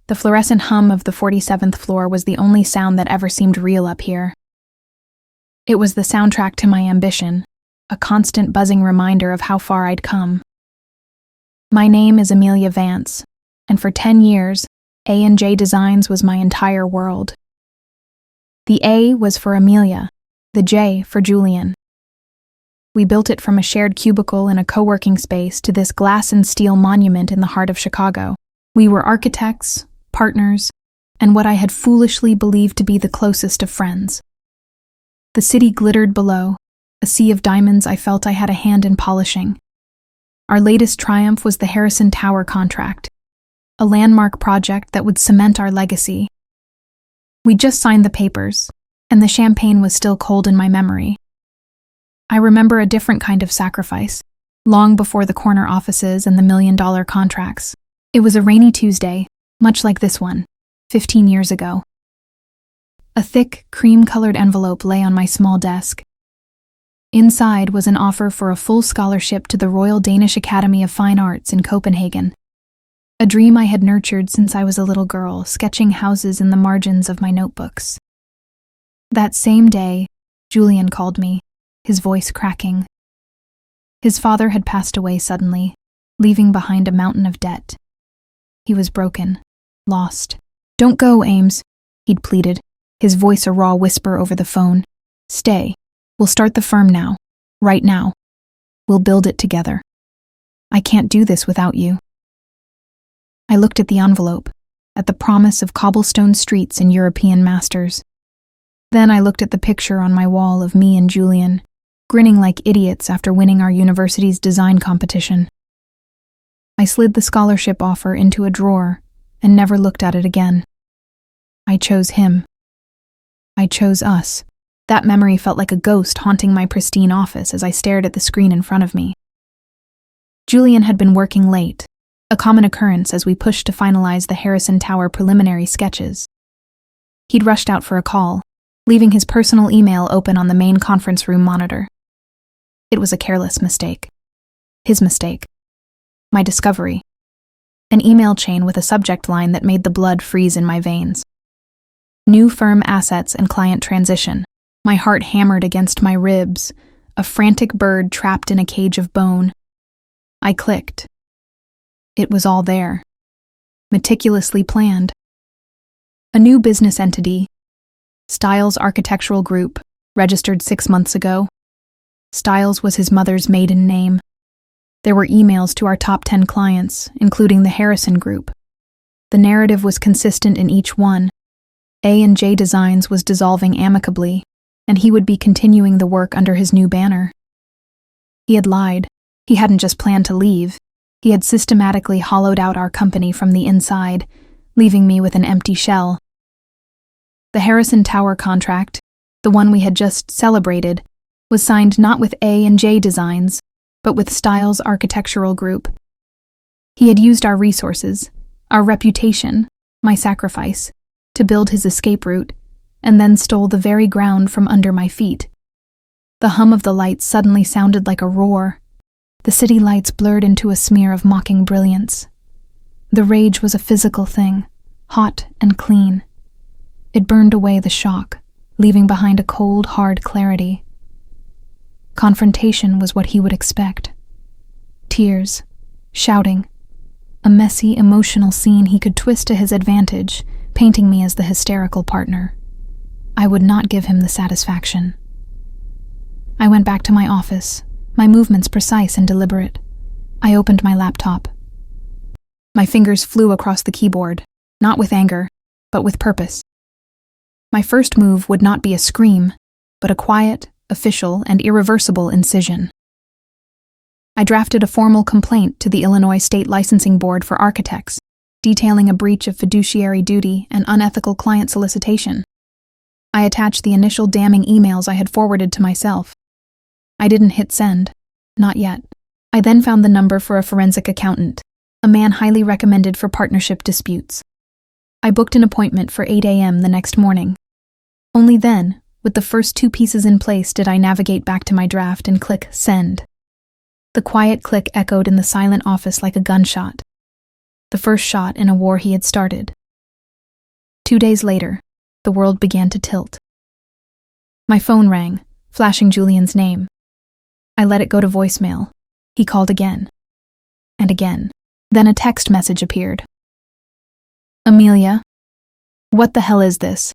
The fluorescent hum of the 47th floor was the only sound that ever seemed real up here. It was the soundtrack to my ambition, a constant buzzing reminder of how far I'd come. My name is Amelia Vance, and for 10 years, A&J Designs was my entire world. The A was for Amelia, the J for Julian. We built it from a shared cubicle in a co-working space to this glass and steel monument in the heart of Chicago. We were architects, partners, and what I had foolishly believed to be the closest of friends. The city glittered below, a sea of diamonds I felt I had a hand in polishing. Our latest triumph was the Harrison Tower contract, a landmark project that would cement our legacy. We just signed the papers, and the champagne was still cold in my memory. I remember a different kind of sacrifice, long before the corner offices and the $1 million contracts. It was a rainy Tuesday, much like this one, 15 years ago. A thick, cream-colored envelope lay on my small desk. Inside was an offer for a full scholarship to the Royal Danish Academy of Fine Arts in Copenhagen, a dream I had nurtured since I was a little girl, sketching houses in the margins of my notebooks. That same day, Julian called me, his voice cracking. His father had passed away suddenly, leaving behind a mountain of debt. He was broken, lost. "Don't go, Ames," he'd pleaded, his voice a raw whisper over the phone. "Stay. We'll start the firm now, right now. We'll build it together. I can't do this without you." I looked at the envelope, at the promise of cobblestone streets and European masters. Then I looked at the picture on my wall of me and Julian, grinning like idiots after winning our university's design competition. I slid the scholarship offer into a drawer and never looked at it again. I chose him. I chose us. That memory felt like a ghost haunting my pristine office as I stared at the screen in front of me. Julian had been working late, a common occurrence as we pushed to finalize the Harrison Tower preliminary sketches. He'd rushed out for a call, leaving his personal email open on the main conference room monitor. It was a careless mistake. His mistake. My discovery. An email chain with a subject line that made the blood freeze in my veins. New firm assets and client transition. My heart hammered against my ribs, a frantic bird trapped in a cage of bone. I clicked. It was all there. Meticulously planned. A new business entity, Styles Architectural Group, registered 6 months ago. Styles was his mother's maiden name. There were emails to our top 10 clients, including the Harrison Group. The narrative was consistent in each one. A&J Designs was dissolving amicably, and he would be continuing the work under his new banner. He had lied. He hadn't just planned to leave. He had systematically hollowed out our company from the inside, leaving me with an empty shell. The Harrison Tower contract, the one we had just celebrated, was signed not with A&J Designs, but with Styles Architectural Group. He had used our resources, our reputation, my sacrifice, to build his escape route, and then stole the very ground from under my feet. The hum of the lights suddenly sounded like a roar. The city lights blurred into a smear of mocking brilliance. The rage was a physical thing, hot and clean. It burned away the shock, leaving behind a cold, hard clarity. Confrontation was what he would expect. Tears, shouting, a messy, emotional scene he could twist to his advantage, painting me as the hysterical partner. I would not give him the satisfaction. I went back to my office, my movements precise and deliberate. I opened my laptop. My fingers flew across the keyboard, not with anger, but with purpose. My first move would not be a scream, but a quiet, official, and irreversible incision. I drafted a formal complaint to the Illinois State Licensing Board for Architects, detailing a breach of fiduciary duty and unethical client solicitation. I attached the initial damning emails I had forwarded to myself. I didn't hit send. Not yet. I then found the number for a forensic accountant, a man highly recommended for partnership disputes. I booked an appointment for 8 a.m. the next morning. Only then, with the first 2 pieces in place, did I navigate back to my draft and click send. The quiet click echoed in the silent office like a gunshot. The first shot in a war he had started, 2 days later, the world began to tilt. My phone rang, flashing Julian's name. I let it go to voicemail. He called again. And again. Then a text message appeared. Amelia, what the hell is this?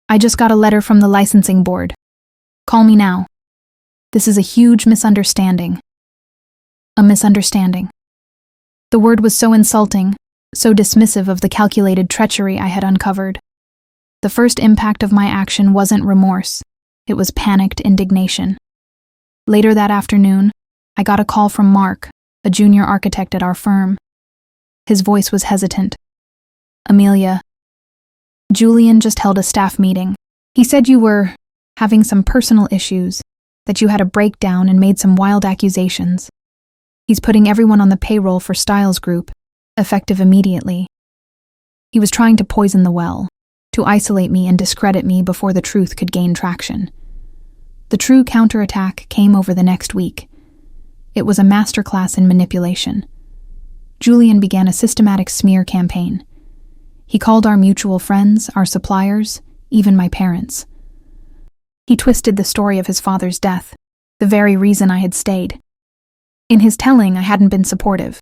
I just got a letter from the licensing board. Call me now. This is a huge misunderstanding. A misunderstanding. The word was so insulting, so dismissive of the calculated treachery I had uncovered. The first impact of my action wasn't remorse, it was panicked indignation. Later that afternoon, I got a call from Mark, a junior architect at our firm. His voice was hesitant. Amelia, Julian just held a staff meeting. He said you were having some personal issues, that you had a breakdown and made some wild accusations. He's putting everyone on the payroll for Styles Group, effective immediately. He was trying to poison the well, to isolate me and discredit me before the truth could gain traction. The true counterattack came over the next week. It was a masterclass in manipulation. Julian began a systematic smear campaign. He called our mutual friends, our suppliers, even my parents. He twisted the story of his father's death, the very reason I had stayed. In his telling, I hadn't been supportive.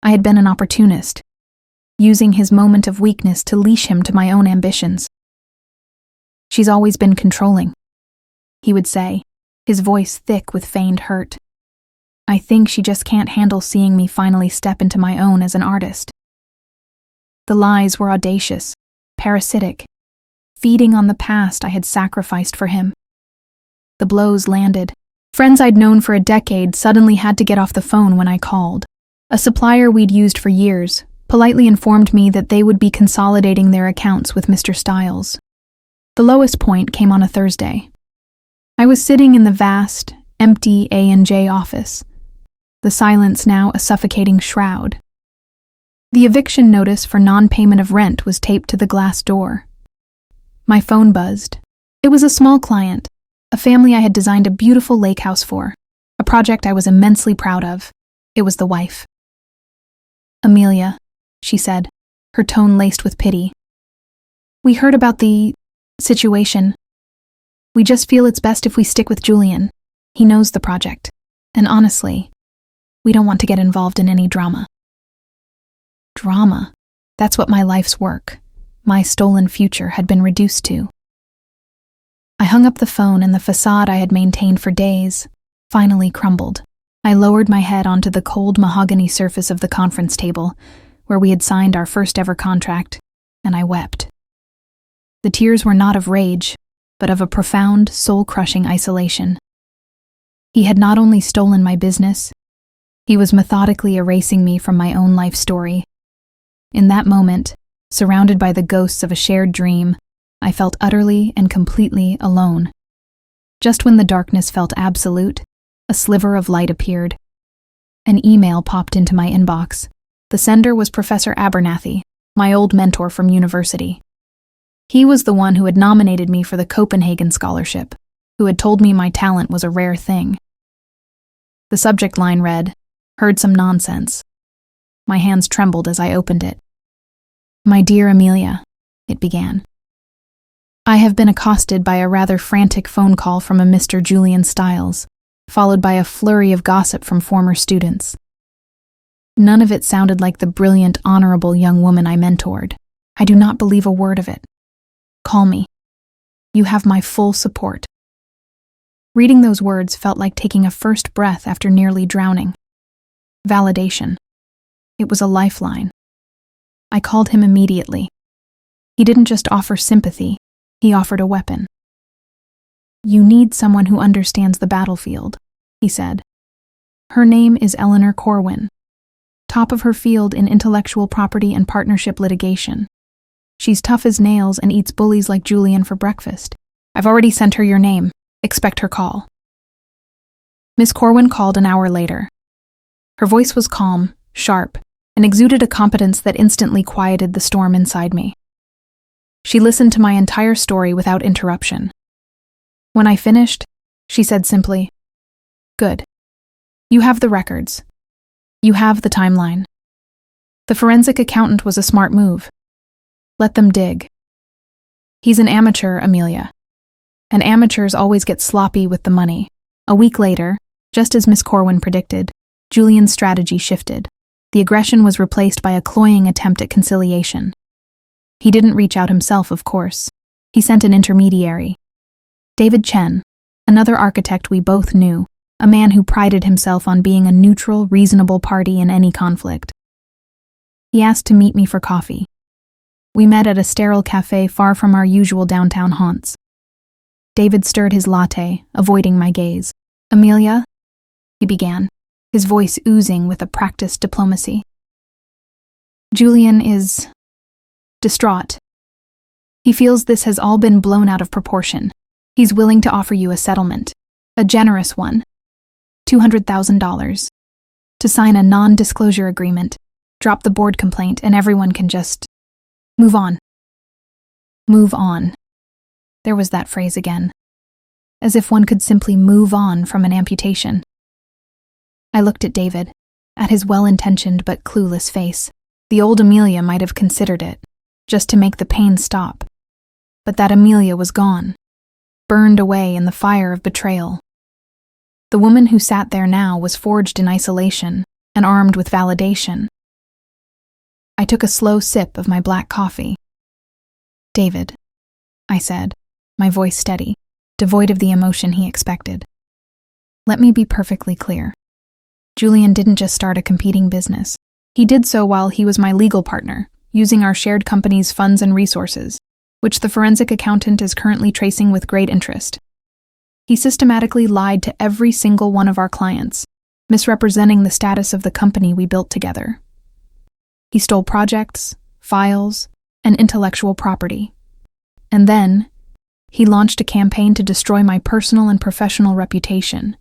I had been an opportunist, using his moment of weakness to leash him to my own ambitions. She's always been controlling, he would say, his voice thick with feigned hurt. I think she just can't handle seeing me finally step into my own as an artist. The lies were audacious, parasitic, feeding on the past I had sacrificed for him. The blows landed. Friends I'd known for a decade suddenly had to get off the phone when I called. A supplier we'd used for years politely informed me that they would be consolidating their accounts with Mr. Styles. The lowest point came on a Thursday. I was sitting in the vast, empty A&J office, the silence now a suffocating shroud. The eviction notice for non-payment of rent was taped to the glass door. My phone buzzed. It was a small client, a family I had designed a beautiful lake house for, a project I was immensely proud of. It was the wife. Amelia, she said, her tone laced with pity. We heard about the situation. We just feel it's best if we stick with Julian. He knows the project. And honestly, we don't want to get involved in any drama. Drama? That's what my life's work, my stolen future, had been reduced to. I hung up the phone and the facade I had maintained for days finally crumbled. I lowered my head onto the cold mahogany surface of the conference table, where we had signed our first ever contract, and I wept. The tears were not of rage, but of a profound, soul-crushing isolation. He had not only stolen my business, he was methodically erasing me from my own life story. In that moment, surrounded by the ghosts of a shared dream, I felt utterly and completely alone. Just when the darkness felt absolute, a sliver of light appeared. An email popped into my inbox. The sender was Professor Abernathy, my old mentor from university. He was the one who had nominated me for the Copenhagen Scholarship, who had told me my talent was a rare thing. The subject line read, "Heard some nonsense." My hands trembled as I opened it. "My dear Amelia," it began. "I have been accosted by a rather frantic phone call from a Mr. Julian Styles, followed by a flurry of gossip from former students. None of it sounded like the brilliant, honorable young woman I mentored. I do not believe a word of it. Call me. You have my full support." Reading those words felt like taking a first breath after nearly drowning. Validation. It was a lifeline. I called him immediately. He didn't just offer sympathy, he offered a weapon. "You need someone who understands the battlefield," he said. "Her name is Eleanor Corwin, top of her field in intellectual property and partnership litigation. She's tough as nails and eats bullies like Julian for breakfast. I've already sent her your name. Expect her call." Miss Corwin called an hour later. Her voice was calm, sharp, and exuded a competence that instantly quieted the storm inside me. She listened to my entire story without interruption. When I finished, she said simply, "Good. You have the records. You have the timeline. The forensic accountant was a smart move. Let them dig. He's an amateur, Amelia. And amateurs always get sloppy with the money. A week later, just as Miss Corwin predicted, Julian's strategy shifted. The aggression was replaced by a cloying attempt at conciliation. He didn't reach out himself, of course. He sent an intermediary. David Chen, another architect we both knew, a man who prided himself on being a neutral, reasonable party in any conflict. He asked to meet me for coffee. We met at a sterile cafe far from our usual downtown haunts. David stirred his latte, avoiding my gaze. "Amelia," he began, his voice oozing with a practiced diplomacy. "Julian is distraught. He feels this has all been blown out of proportion. He's willing to offer you a settlement, a generous one, $200,000, to sign a non-disclosure agreement, drop the board complaint, and everyone can just move on." Move on. There was that phrase again. As if one could simply move on from an amputation. I looked at David, at his well-intentioned but clueless face. The old Amelia might have considered it, just to make the pain stop. But that Amelia was gone, burned away in the fire of betrayal. The woman who sat there now was forged in isolation and armed with validation. I took a slow sip of my black coffee. "David," I said, my voice steady, devoid of the emotion he expected. "Let me be perfectly clear. Julian didn't just start a competing business. He did so while he was my legal partner, using our shared company's funds and resources, which the forensic accountant is currently tracing with great interest. He systematically lied to every single one of our clients, misrepresenting the status of the company we built together. He stole projects, files, and intellectual property. And then, he launched a campaign to destroy my personal and professional reputation,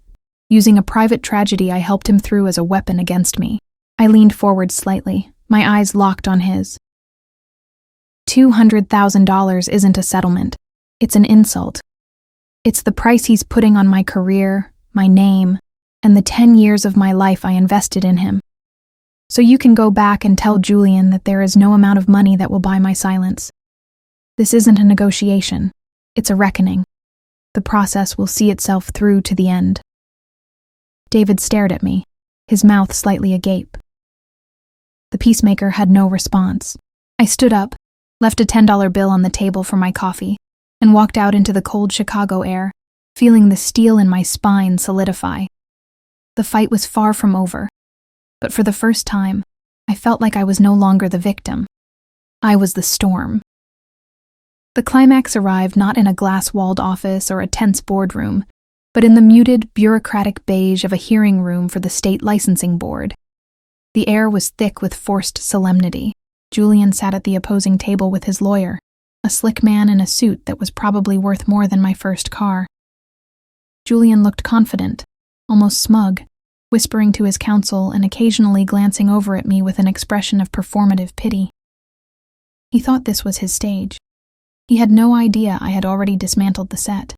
using a private tragedy I helped him through as a weapon against me." I leaned forward slightly, my eyes locked on his. $200,000 isn't a settlement. It's an insult. It's the price he's putting on my career, my name, and the 10 years of my life I invested in him. So you can go back and tell Julian that there is no amount of money that will buy my silence. This isn't a negotiation. It's a reckoning. The process will see itself through to the end. David stared at me, his mouth slightly agape. The peacemaker had no response. I stood up, left a $10 bill on the table for my coffee, and walked out into the cold Chicago air, feeling the steel in my spine solidify. The fight was far from over, but for the first time, I felt like I was no longer the victim. I was the storm. The climax arrived not in a glass-walled office or a tense boardroom, but in the muted, bureaucratic beige of a hearing room for the state licensing board. The air was thick with forced solemnity. Julian sat at the opposing table with his lawyer, a slick man in a suit that was probably worth more than my first car. Julian looked confident, almost smug, whispering to his counsel and occasionally glancing over at me with an expression of performative pity. He thought this was his stage. He had no idea I had already dismantled the set.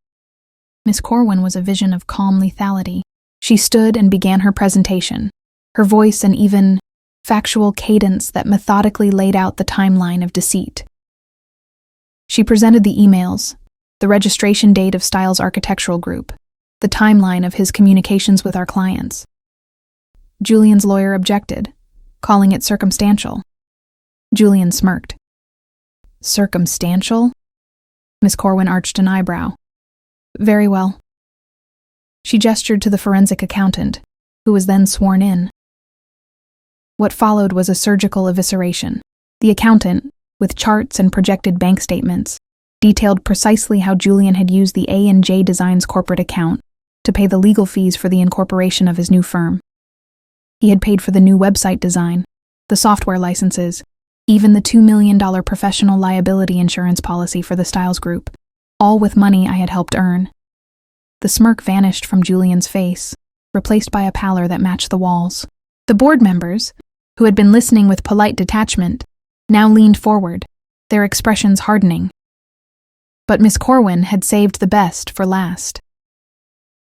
Miss Corwin was a vision of calm lethality. She stood and began her presentation, her voice an even, factual cadence that methodically laid out the timeline of deceit. She presented the emails, the registration date of Styles Architectural Group, the timeline of his communications with our clients. Julian's lawyer objected, calling it circumstantial. Julian smirked. "Circumstantial?" Miss Corwin arched an eyebrow. "Very well." She gestured to the forensic accountant, who was then sworn in. What followed was a surgical evisceration. The accountant, with charts and projected bank statements, detailed precisely how Julian had used the A&J Designs corporate account to pay the legal fees for the incorporation of his new firm. He had paid for the new website design, the software licenses, even the $2 million professional liability insurance policy for the Styles Group, all with money I had helped earn. The smirk vanished from Julian's face, replaced by a pallor that matched the walls. The board members, who had been listening with polite detachment, now leaned forward, their expressions hardening. But Miss Corwin had saved the best for last.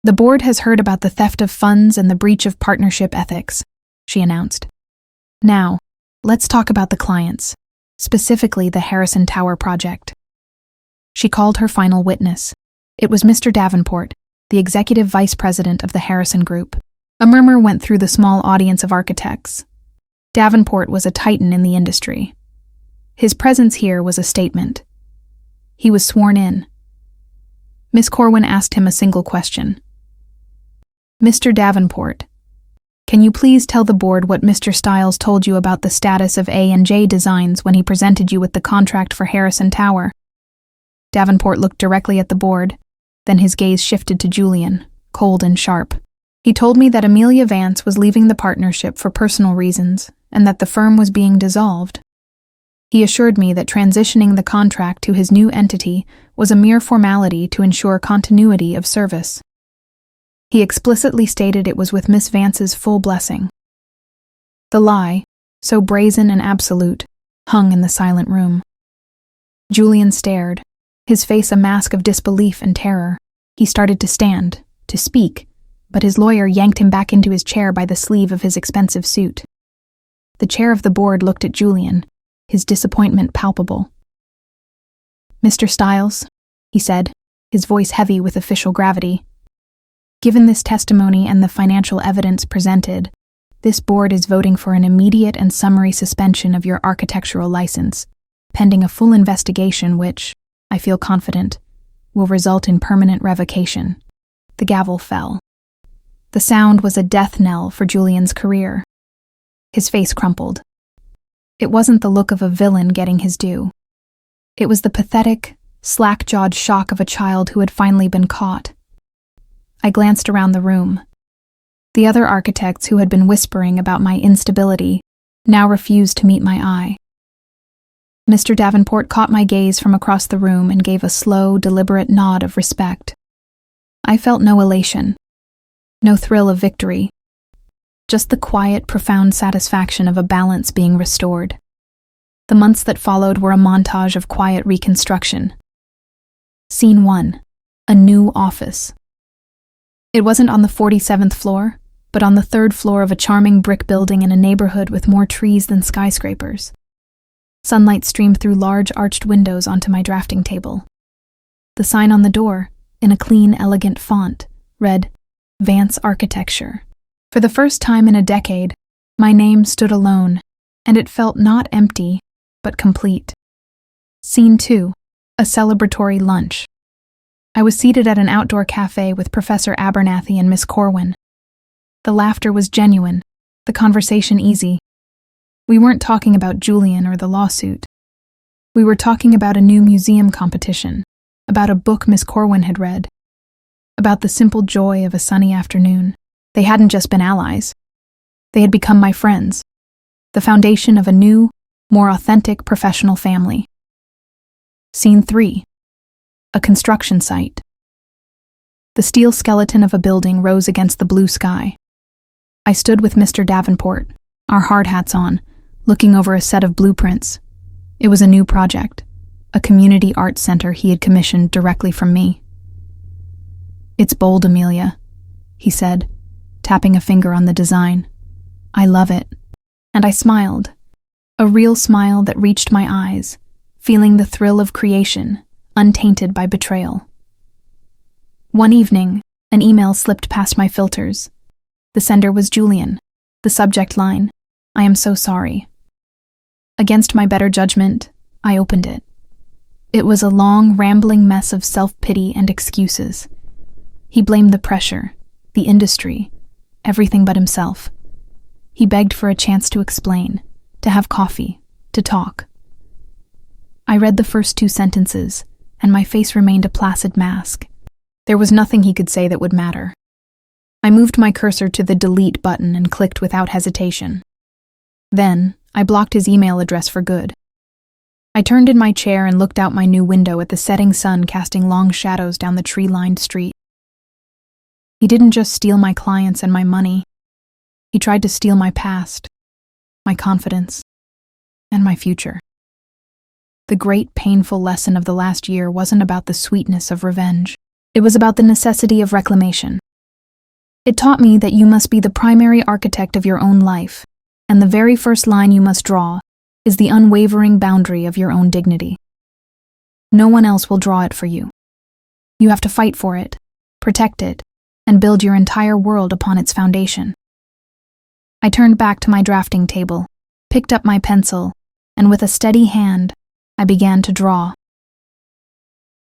"The board has heard about the theft of funds and the breach of partnership ethics," she announced. "Now, let's talk about the clients. specifically the Harrison Tower project. She called her final witness. It was Mr. Davenport, the executive vice president of the Harrison Group. A murmur went through the small audience of architects. Davenport was a titan in the industry. His presence here was a statement. He was sworn in. Miss Corwin asked him a single question. Mr. Davenport, can you please tell the board what Mr. Stiles told you about the status of A&J Designs when he presented you with the contract for Harrison Tower? Davenport looked directly at the board, then his gaze shifted to Julian, cold and sharp. He told me that Amelia Vance was leaving the partnership for personal reasons and that the firm was being dissolved. He assured me that transitioning the contract to his new entity was a mere formality to ensure continuity of service. He explicitly stated it was with Miss Vance's full blessing. The lie, so brazen and absolute, hung in the silent room. Julian stared, his face a mask of disbelief and terror. He started to stand, to speak, but his lawyer yanked him back into his chair by the sleeve of his expensive suit. The chair of the board looked at Julian, his disappointment palpable. Mr. Stiles, he said, his voice heavy with official gravity, given this testimony and the financial evidence presented, this board is voting for an immediate and summary suspension of your architectural license, pending a full investigation which, I feel confident, will result in permanent revocation. The gavel fell. The sound was a death knell for Julian's career. His face crumpled. It wasn't the look of a villain getting his due. It was the pathetic, slack-jawed shock of a child who had finally been caught. I glanced around the room. The other architects who had been whispering about my instability now refused to meet my eye. Mr. Davenport caught my gaze from across the room and gave a slow, deliberate nod of respect. I felt no elation, no thrill of victory, just the quiet, profound satisfaction of a balance being restored. The months that followed were a montage of quiet reconstruction. Scene 1. A new office. It wasn't on the 47th floor, but on the 3rd floor of a charming brick building in a neighborhood with more trees than skyscrapers. Sunlight streamed through large arched windows onto my drafting table. The sign on the door, in a clean, elegant font, read, Vance Architecture. For the first time in a decade, my name stood alone, and it felt not empty, but complete. Scene 2. A celebratory lunch. I was seated at an outdoor cafe with Professor Abernathy and Miss Corwin. The laughter was genuine, the conversation easy. We weren't talking about Julian or the lawsuit. We were talking about a new museum competition, about a book Miss Corwin had read, about the simple joy of a sunny afternoon. They hadn't just been allies. They had become my friends, the foundation of a new, more authentic professional family. Scene 3. A construction site. The steel skeleton of a building rose against the blue sky. I stood with Mr. Davenport, our hard hats on, looking over a set of blueprints. It was a new project, a community arts center he had commissioned directly from me. It's bold, Amelia, he said, tapping a finger on the design. I love it. And I smiled, a real smile that reached my eyes, feeling the thrill of creation, untainted by betrayal. One evening, an email slipped past my filters. The sender was Julian. The subject line, I am so sorry. Against my better judgment, I opened it. It was a long, rambling mess of self-pity and excuses. He blamed the pressure, the industry, everything but himself. He begged for a chance to explain, to have coffee, to talk. I read the first 2 sentences, and my face remained a placid mask. There was nothing he could say that would matter. I moved my cursor to the delete button and clicked without hesitation. Then, I blocked his email address for good. I turned in my chair and looked out my new window at the setting sun casting long shadows down the tree-lined street. He didn't just steal my clients and my money. He tried to steal my past, my confidence, and my future. The great, painful lesson of the last year wasn't about the sweetness of revenge. It was about the necessity of reclamation. It taught me that you must be the primary architect of your own life, and the very first line you must draw is the unwavering boundary of your own dignity. No one else will draw it for you. You have to fight for it, protect it, and build your entire world upon its foundation. I turned back to my drafting table, picked up my pencil, and with a steady hand, I began to draw.